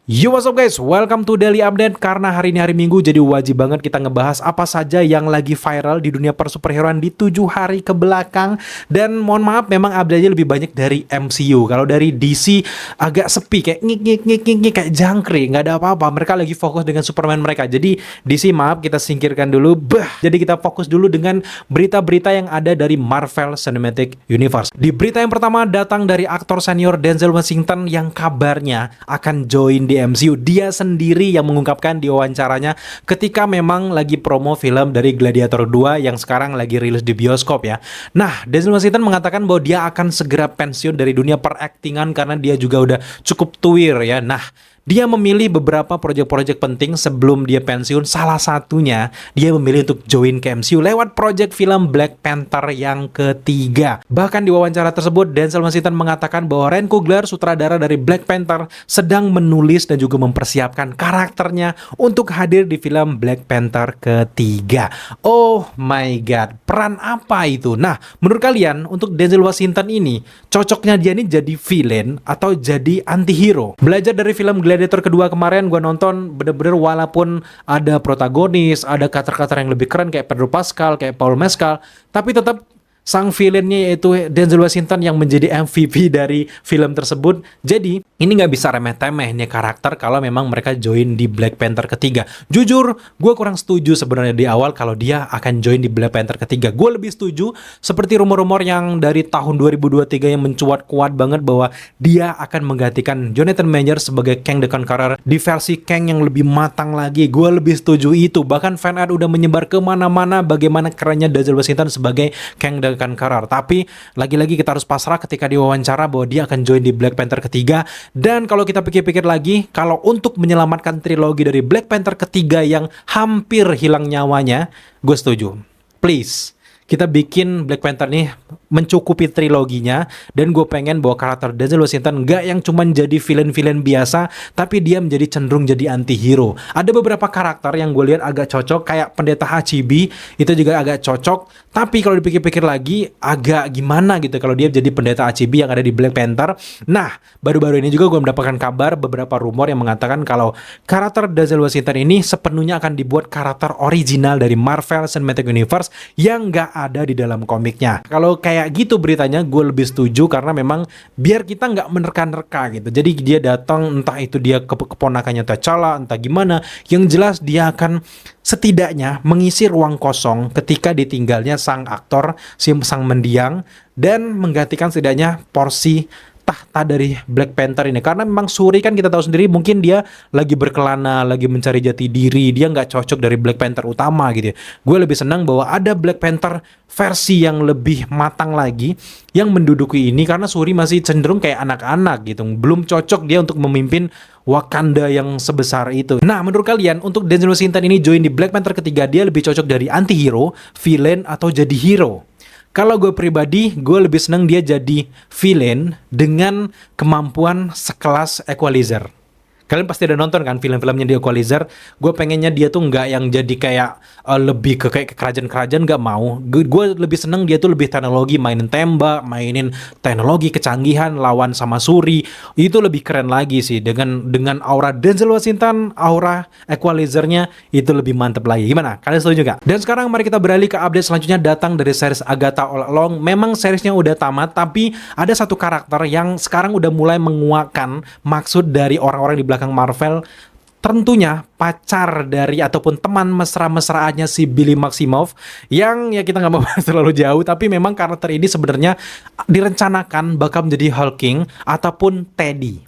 Yo, what's up guys, welcome to Daily Update. Karena hari ini hari Minggu, jadi wajib banget kita ngebahas apa saja yang lagi viral di dunia persuperheroan di 7 hari ke belakang. Dan mohon maaf, memang update-nya lebih banyak dari MCU. Kalau dari DC agak sepi, kayak ngik kayak jangkrik, nggak ada apa-apa. Mereka lagi fokus dengan Superman mereka. Jadi DC maaf, kita singkirkan dulu. Jadi kita fokus dulu dengan berita-berita yang ada dari Marvel Cinematic Universe. Di berita yang pertama datang dari aktor senior Denzel Washington yang kabarnya akan join di MCU. Dia sendiri yang mengungkapkan di wawancaranya ketika memang lagi promo film dari Gladiator 2 yang sekarang lagi rilis di bioskop ya. Nah, Denzel Washington mengatakan bahwa dia akan segera pensiun dari dunia peraktingan karena dia juga udah cukup tuir ya. Nah, dia memilih beberapa proyek-proyek penting sebelum dia pensiun. Salah satunya, dia memilih untuk join ke MCU lewat proyek film Black Panther yang ketiga. Bahkan di wawancara tersebut, Denzel Washington mengatakan bahwa Ryan Coogler, sutradara dari Black Panther, sedang menulis dan juga mempersiapkan karakternya untuk hadir di film Black Panther ketiga. Oh my god, peran apa itu? Nah, menurut kalian, untuk Denzel Washington ini, cocoknya dia ini jadi villain atau jadi anti-hero? Belajar dari film Gladiator kedua kemarin gue nonton, bener-bener walaupun ada protagonis, ada karakter-karakter yang lebih keren kayak Pedro Pascal, kayak Paul Mescal, tapi tetap sang villainnya yaitu Denzel Washington yang menjadi MVP dari film tersebut. Jadi ini nggak bisa remeh-temeh nih karakter kalau memang mereka join di Black Panther ketiga. Jujur, gue kurang setuju sebenarnya di awal kalau dia akan join di Black Panther ketiga. Gue lebih setuju seperti rumor-rumor yang dari tahun 2023 yang mencuat kuat banget bahwa dia akan menggantikan Jonathan Majors sebagai Kang the Conqueror di versi Kang yang lebih matang lagi. Gue lebih setuju itu. Bahkan fan art udah menyebar kemana-mana bagaimana kerennya Denzel Washington sebagai Kang the Conqueror. Tapi lagi-lagi kita harus pasrah ketika diwawancara bahwa dia akan join di Black Panther ketiga. Dan kalau kita pikir-pikir lagi, kalau untuk menyelamatkan trilogi dari Black Panther ketiga yang hampir hilang nyawanya, gue setuju. Please, kita bikin Black Panther nih mencukupi triloginya. Dan gue pengen bahwa karakter Denzel Washington nggak yang cuman jadi villain-villain biasa, tapi dia menjadi cenderung jadi anti-hero. Ada beberapa karakter yang gue lihat agak cocok, kayak Pendeta HCB, itu juga agak cocok. Tapi kalau dipikir-pikir lagi, agak gimana gitu kalau dia jadi Pendeta HCB yang ada di Black Panther. Nah, baru-baru ini juga gue mendapatkan kabar, beberapa rumor yang mengatakan kalau karakter Denzel Washington ini sepenuhnya akan dibuat karakter original dari Marvel Cinematic Universe yang nggak ada di dalam komiknya. Kalau kayak gitu beritanya, gue lebih setuju karena memang biar kita nggak menerka-nerka gitu. Jadi dia datang, entah itu dia keponakannya T'Challa, entah gimana, yang jelas dia akan setidaknya mengisi ruang kosong ketika ditinggalnya sang aktor, sang mendiang, dan menggantikan setidaknya porsi tahta dari Black Panther ini. Karena memang Shuri kan kita tahu sendiri, mungkin dia lagi berkelana, lagi mencari jati diri, dia nggak cocok dari Black Panther utama gitu ya. Gue lebih senang bahwa ada Black Panther versi yang lebih matang lagi yang menduduki ini, karena Shuri masih cenderung kayak anak-anak gitu, belum cocok dia untuk memimpin Wakanda yang sebesar itu. Nah, menurut kalian untuk Denzel Washington ini join di Black Panther ketiga, dia lebih cocok dari anti-hero, villain, atau jadi hero? Kalau gue pribadi, gue lebih seneng dia jadi villain dengan kemampuan sekelas Equalizer. Kalian pasti udah nonton kan film-filmnya di Equalizer. Gue pengennya dia tuh nggak yang jadi kayak lebih ke kayak kerajaan-kerajaan, nggak mau. Gue lebih seneng dia tuh lebih teknologi, mainin tembak, mainin teknologi kecanggihan, lawan sama Shuri. Itu lebih keren lagi sih dengan aura Denzel Washington, aura Equalizer-nya itu lebih mantep lagi. Gimana? Kalian setuju nggak? Dan sekarang mari kita beralih ke update selanjutnya, datang dari series Agatha All Along. Memang seriesnya udah tamat, tapi ada satu karakter yang sekarang udah mulai menguakkan maksud dari orang-orang di belakang Marvel, tentunya pacar dari ataupun teman mesra-mesraannya si Billy Maximoff, yang ya kita nggak mau bahas terlalu jauh, tapi memang karakter ini sebenarnya direncanakan bakal menjadi Hulking ataupun Teddy,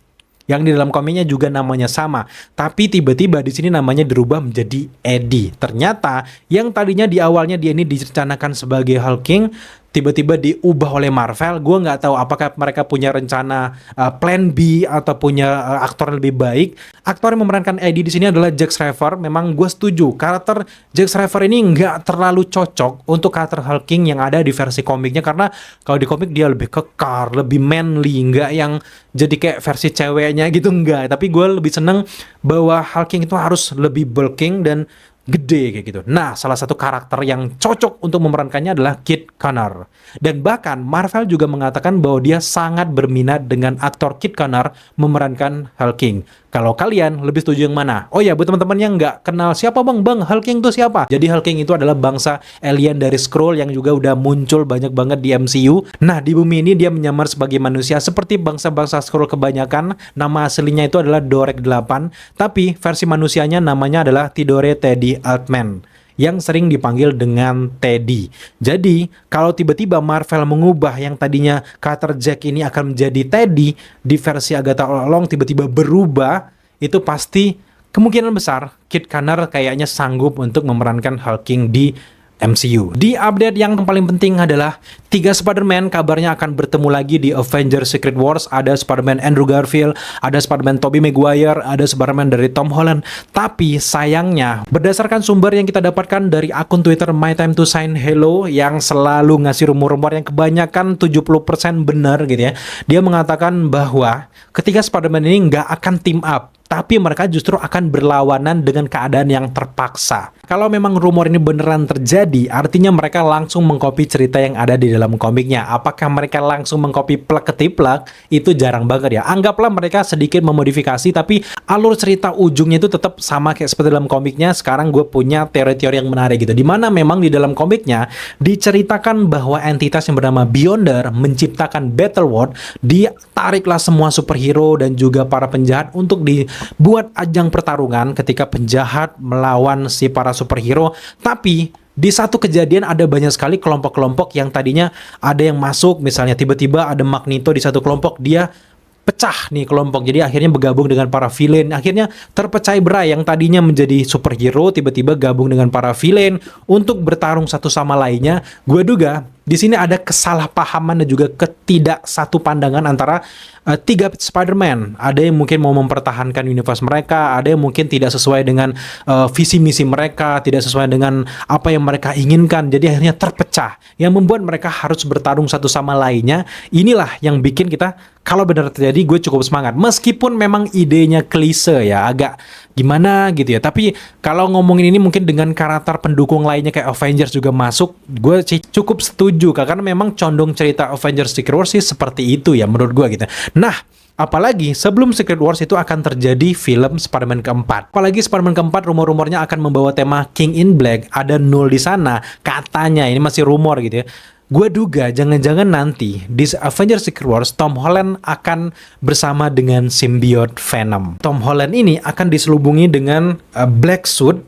yang di dalam komiknya juga namanya sama, tapi tiba-tiba di sini namanya dirubah menjadi Eddie. Ternyata yang tadinya di awalnya dia ini direncanakan sebagai Hulking, tiba-tiba diubah oleh Marvel. Gue nggak tahu apakah mereka punya rencana plan B atau punya aktor yang lebih baik. Aktor yang memerankan Eddie di sini adalah Jack Shriver. Memang gue setuju, karakter Jack Shriver ini nggak terlalu cocok untuk karakter Hulking yang ada di versi komiknya, karena kalau di komik dia lebih kekar, lebih manly, nggak yang jadi kayak versi ceweknya gitu, nggak. Tapi gue lebih seneng bahwa Hulking itu harus lebih bulking dan gede kayak gitu. Nah, salah satu karakter yang cocok untuk memerankannya adalah Kit Connor. Dan bahkan Marvel juga mengatakan bahwa dia sangat berminat dengan aktor Kit Connor memerankan Hulk King. Kalau kalian lebih setuju yang mana? Oh ya, buat teman-teman yang nggak kenal siapa Bang Hulk King itu siapa? Jadi Hulk King itu adalah bangsa alien dari Skrull yang juga udah muncul banyak banget di MCU. Nah, di bumi ini dia menyamar sebagai manusia seperti bangsa-bangsa Skrull kebanyakan. Nama aslinya itu adalah Dorek 8, tapi versi manusianya namanya adalah Tidore Teddy Altman yang sering dipanggil dengan Teddy. Jadi, kalau tiba-tiba Marvel mengubah yang tadinya karakter Jack ini akan menjadi Teddy di versi Agatha All Along tiba-tiba berubah, itu pasti kemungkinan besar Kit Connor kayaknya sanggup untuk memerankan Hulk King di MCU. Di update yang paling penting adalah 3 Spider-Man kabarnya akan bertemu lagi di Avengers Secret Wars. Ada Spider-Man Andrew Garfield, ada Spider-Man Tobey Maguire, ada Spider-Man dari Tom Holland. Tapi sayangnya, berdasarkan sumber yang kita dapatkan dari akun Twitter My Time to Shine Hello yang selalu ngasih rumor-rumor yang kebanyakan 70% benar gitu ya. Dia mengatakan bahwa ketiga Spider-Man ini nggak akan team up, tapi mereka justru akan berlawanan dengan keadaan yang terpaksa. Kalau memang rumor ini beneran terjadi, artinya mereka langsung mengcopy cerita yang ada di dalam komiknya. Apakah mereka langsung mengcopy plak ketiplak? Itu jarang banget ya. Anggaplah mereka sedikit memodifikasi, tapi alur cerita ujungnya itu tetap sama kayak seperti dalam komiknya. Sekarang gue punya teori-teori yang menarik gitu, dimana memang di dalam komiknya diceritakan bahwa entitas yang bernama Beyonder menciptakan Battle World. Ditariklah semua superhero dan juga para penjahat untuk dibuat ajang pertarungan ketika penjahat melawan si para superhero. Tapi di satu kejadian ada banyak sekali kelompok-kelompok yang tadinya ada yang masuk, misalnya tiba-tiba ada Magneto di satu kelompok, dia pecah nih kelompok, jadi akhirnya bergabung dengan para villain. Akhirnya terpecah berai yang tadinya menjadi superhero tiba-tiba gabung dengan para villain untuk bertarung satu sama lainnya. Gue duga di sini ada kesalahpahaman dan juga ketidak satu pandangan antara tiga Spider-Man. Ada yang mungkin mau mempertahankan universe mereka, ada yang mungkin tidak sesuai dengan visi misi mereka, tidak sesuai dengan apa yang mereka inginkan. Jadi akhirnya terpecah, yang membuat mereka harus bertarung satu sama lainnya. Inilah yang bikin kita, kalau benar terjadi, gue cukup semangat. Meskipun memang idenya klise ya, agak gimana gitu ya. Tapi kalau ngomongin ini mungkin dengan karakter pendukung lainnya kayak Avengers juga masuk, gue cukup setuju. Karena memang condong cerita Avengers Secret Wars sih seperti itu ya menurut gue gitu. Nah, apalagi sebelum Secret Wars itu akan terjadi film Spider-Man keempat. Apalagi Spider-Man keempat rumor-rumornya akan membawa tema King in Black. Ada Null di sana. Katanya, ini masih rumor gitu ya. Gue duga jangan-jangan nanti di Avengers Secret Wars Tom Holland akan bersama dengan Symbiote Venom. Tom Holland ini akan diselubungi dengan Black Suit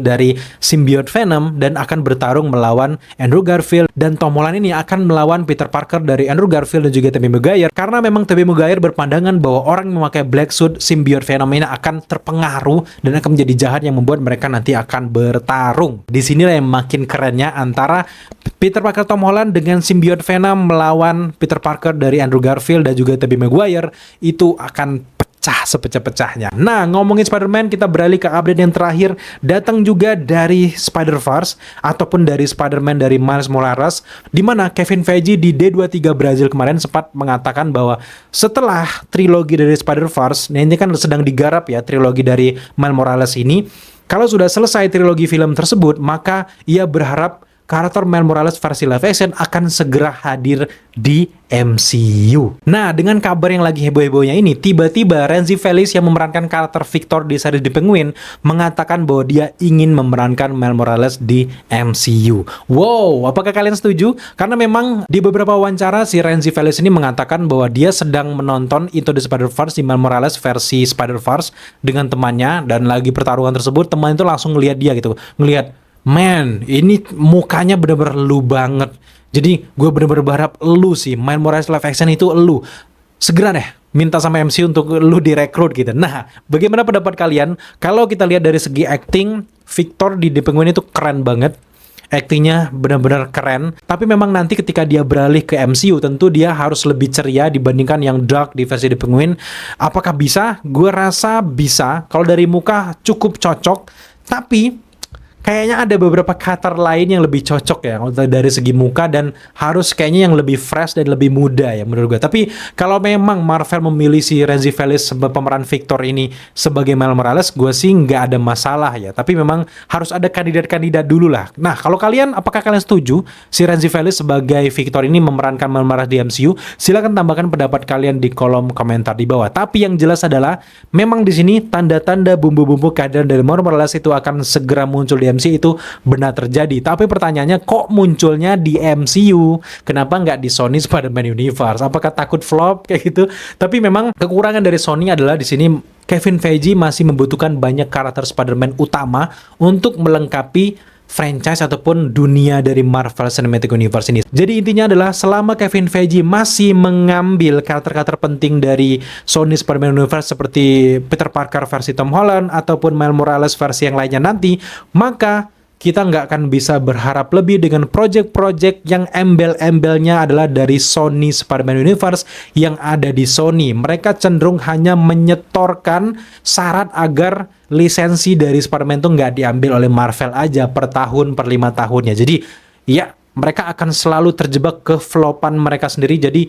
dari Symbiote Venom dan akan bertarung melawan Andrew Garfield, dan Tom Holland ini akan melawan Peter Parker dari Andrew Garfield dan juga Tobey Maguire. Karena memang Tobey Maguire berpandangan bahwa orang yang memakai Black Suit Symbiote Venom ini akan terpengaruh dan akan menjadi jahat yang membuat mereka nanti akan bertarung. Di sinilah yang makin kerennya antara Peter Parker Tom Holland dengan Symbiote Venom melawan Peter Parker dari Andrew Garfield dan juga Tobey Maguire. Itu akan pecah sepecah-pecahnya. Nah, ngomongin Spider-Man, kita beralih ke update yang terakhir, datang juga dari Spider-Verse ataupun dari Spider-Man dari Miles Morales, di mana Kevin Feige di D23 Brazil kemarin sempat mengatakan bahwa setelah trilogi dari Spider-Verse, nah ini kan sedang digarap ya trilogi dari Miles Morales ini, kalau sudah selesai trilogi film tersebut, maka ia berharap karakter Miles Morales versi live action akan segera hadir di MCU. Nah, dengan kabar yang lagi heboh-hebohnya ini, tiba-tiba Renzi Felix yang memerankan karakter Victor di series The Penguin mengatakan bahwa dia ingin memerankan Miles Morales di MCU. Wow, apakah kalian setuju? Karena memang di beberapa wawancara si Renzi Felix ini mengatakan bahwa dia sedang menonton Into the Spider-Verse di Miles Morales versi Spider-Verse dengan temannya, dan lagi pertarungan tersebut teman itu langsung ngelihat dia gitu, ngelihat, man, ini mukanya bener-bener lu banget. Jadi gue bener-bener berharap lu sih, Miles Morales live action itu lu. Segera deh minta sama MC untuk lu direkrut gitu. Nah, bagaimana pendapat kalian? Kalau kita lihat dari segi acting, Victor di The Penguin itu keren banget. Aktingnya benar-benar keren. Tapi memang nanti ketika dia beralih ke MCU, tentu dia harus lebih ceria dibandingkan yang dark di versi The Penguin. Apakah bisa? Gue rasa bisa. Kalau dari muka cukup cocok. Tapi kayaknya ada beberapa karakter lain yang lebih cocok ya dari segi muka, dan harus kayaknya yang lebih fresh dan lebih muda ya menurut gue. Tapi kalau memang Marvel memilih si Renzi Felix sebagai pemeran Victor ini sebagai Miles Morales, gue sih nggak ada masalah ya. Tapi memang harus ada kandidat-kandidat dulu lah. Nah, kalau kalian, apakah kalian setuju si Renzi Felix sebagai Victor ini memerankan Miles Morales di MCU? Silakan tambahkan pendapat kalian di kolom komentar di bawah. Tapi yang jelas adalah memang di sini tanda-tanda bumbu-bumbu kehadiran dari Miles Morales itu akan segera muncul di MCU itu benar terjadi. Tapi pertanyaannya, kok munculnya di MCU? Kenapa nggak di Sony Spider-Man Universe? Apakah takut flop kayak gitu? Tapi memang kekurangan dari Sony adalah di sini Kevin Feige masih membutuhkan banyak karakter Spider-Man utama untuk melengkapi franchise ataupun dunia dari Marvel Cinematic Universe ini. Jadi intinya adalah selama Kevin Feige masih mengambil karakter-karakter penting dari Sony Spider-Man Universe seperti Peter Parker versi Tom Holland ataupun Miles Morales versi yang lainnya nanti, maka kita nggak akan bisa berharap lebih dengan project-project yang embel-embelnya adalah dari Sony Spider-Man Universe yang ada di Sony. Mereka cenderung hanya menyetorkan syarat agar lisensi dari Spider-Man itu nggak diambil oleh Marvel aja per tahun, per 5 tahunnya. Jadi ya mereka akan selalu terjebak ke flopan mereka sendiri, jadi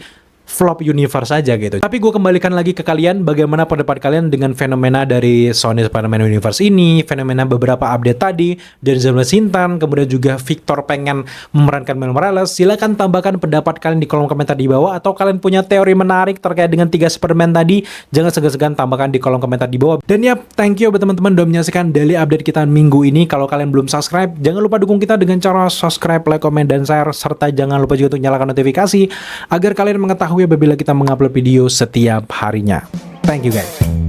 flop universe aja gitu. Tapi gue kembalikan lagi ke kalian, bagaimana pendapat kalian dengan fenomena dari Sony Spider-Man Universe ini, fenomena beberapa update tadi, dari Zona Sintan, kemudian juga Victor pengen memerankan Miles Morales. Silahkan tambahkan pendapat kalian di kolom komentar di bawah, atau kalian punya teori menarik terkait dengan 3 Spider-Man tadi, jangan segan-segan tambahkan di kolom komentar di bawah. Dan ya, thank you buat teman-teman udah menyaksikan daily update kita minggu ini. Kalau kalian belum subscribe, jangan lupa dukung kita dengan cara subscribe, like, comment, dan share, serta jangan lupa juga untuk nyalakan notifikasi agar kalian mengetahui apabila kita mengupload video setiap harinya. Thank you guys.